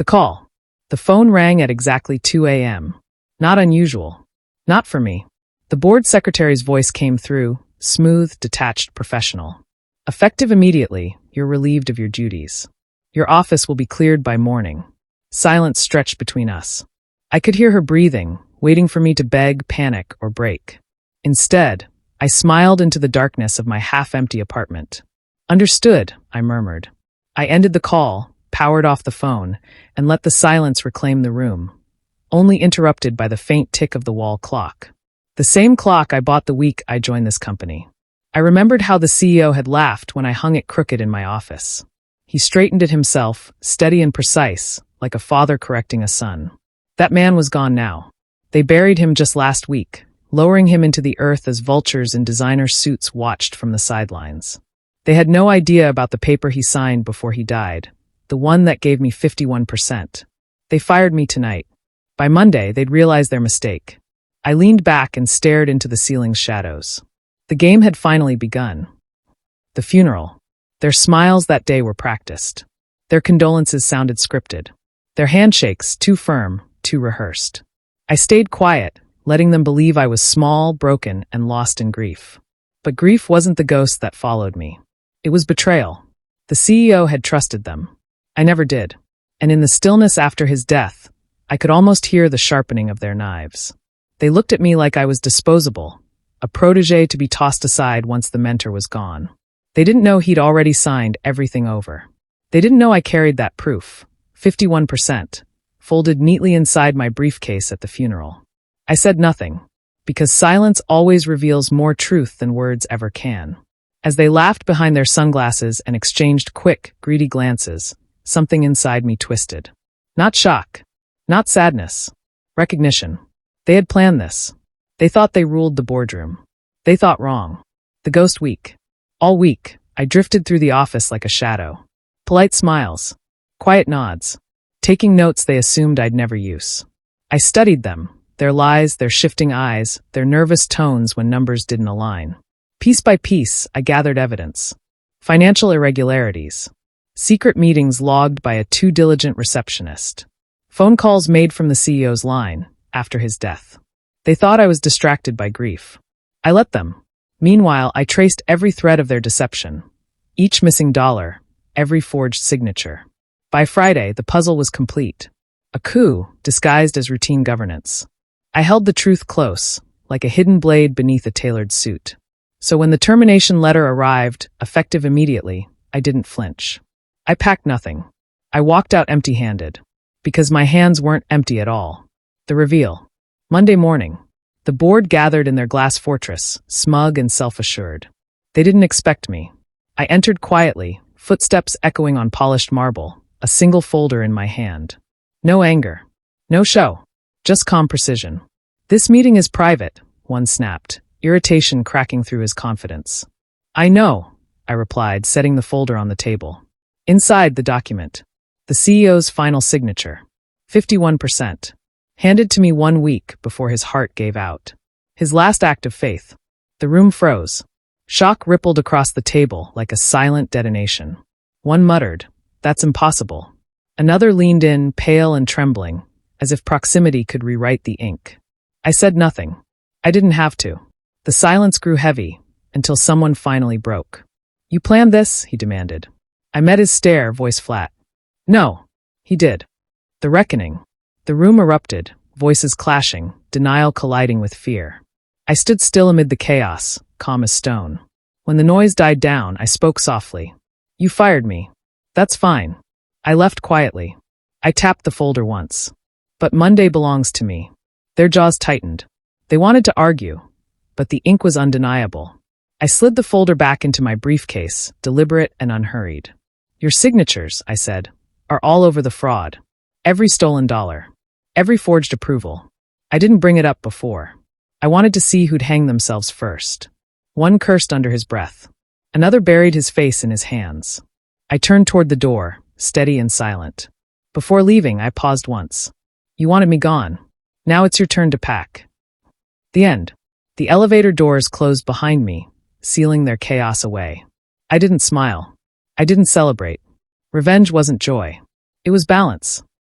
The call. The phone rang at exactly 2 a.m. Not unusual. Not for me. The board secretary's voice came through, smooth, detached, professional. Effective immediately, you're relieved of your duties. Your office will be cleared by morning. Silence stretched between us. I could hear her breathing, waiting for me to beg, panic, or break. Instead, I smiled into the darkness of my half-empty apartment. Understood, I murmured. I ended the call, powered off the phone, and let the silence reclaim the room, only interrupted by the faint tick of the wall clock. The same clock I bought the week I joined this company. I remembered how the CEO had laughed when I hung it crooked in my office. He straightened it himself, steady and precise, like a father correcting a son. That man was gone now. They buried him just last week, lowering him into the earth as vultures in designer suits watched from the sidelines. They had no idea about the paper he signed before he died, the one that gave me 51%. They fired me tonight. By Monday, they'd realize their mistake. I leaned back and stared into the ceiling's shadows. The game had finally begun. The funeral. Their smiles that day were practiced. Their condolences sounded scripted. Their handshakes too firm, too rehearsed. I stayed quiet, letting them believe I was small, broken, and lost in grief. But grief wasn't the ghost that followed me. It was betrayal. The CEO had trusted them. I never did. And in the stillness after his death, I could almost hear the sharpening of their knives. They looked at me like I was disposable, a protege to be tossed aside once the mentor was gone. They didn't know he'd already signed everything over. They didn't know I carried that proof, 51%, folded neatly inside my briefcase at the funeral. I said nothing, because silence always reveals more truth than words ever can. As they laughed behind their sunglasses and exchanged quick, greedy glances, something inside me twisted. Not shock. Not sadness. Recognition. They had planned this. They thought they ruled the boardroom. They thought wrong. The ghost week. All week, I drifted through the office like a shadow. Polite smiles. Quiet nods. Taking notes they assumed I'd never use. I studied them, their lies, their shifting eyes, their nervous tones when numbers didn't align. Piece by piece, I gathered evidence. Financial irregularities. Secret meetings logged by a too diligent receptionist. Phone calls made from the CEO's line, after his death. They thought I was distracted by grief. I let them. Meanwhile, I traced every thread of their deception. Each missing dollar, every forged signature. By Friday, the puzzle was complete. A coup, disguised as routine governance. I held the truth close, like a hidden blade beneath a tailored suit. So when the termination letter arrived, effective immediately, I didn't flinch. I packed nothing. I walked out empty-handed. Because my hands weren't empty at all. The reveal. Monday morning. The board gathered in their glass fortress, smug and self-assured. They didn't expect me. I entered quietly, footsteps echoing on polished marble, a single folder in my hand. No anger. No show. Just calm precision. This meeting is private, one snapped, irritation cracking through his confidence. I know, I replied, setting the folder on the table. Inside the document. The CEO's final signature. 51%. Handed to me 1 week before his heart gave out. His last act of faith. The room froze. Shock rippled across the table like a silent detonation. One muttered, "That's impossible." Another leaned in, pale and trembling, as if proximity could rewrite the ink. I said nothing. I didn't have to. The silence grew heavy, until someone finally broke. "You planned this?" he demanded. I met his stare, voice flat. "No." He did. The reckoning. The room erupted, voices clashing, denial colliding with fear. I stood still amid the chaos, calm as stone. When the noise died down, I spoke softly. "You fired me. That's fine." I left quietly. I tapped the folder once. "But Monday belongs to me." Their jaws tightened. They wanted to argue, but the ink was undeniable. I slid the folder back into my briefcase, deliberate and unhurried. "Your signatures," I said, "are all over the fraud. Every stolen dollar. Every forged approval. I didn't bring it up before. I wanted to see who'd hang themselves first." One cursed under his breath. Another buried his face in his hands. I turned toward the door, steady and silent. Before leaving, I paused once. "You wanted me gone. Now it's your turn to pack." The end. The elevator doors closed behind me, sealing their chaos away. I didn't smile. I didn't celebrate. Revenge wasn't joy. It was balance.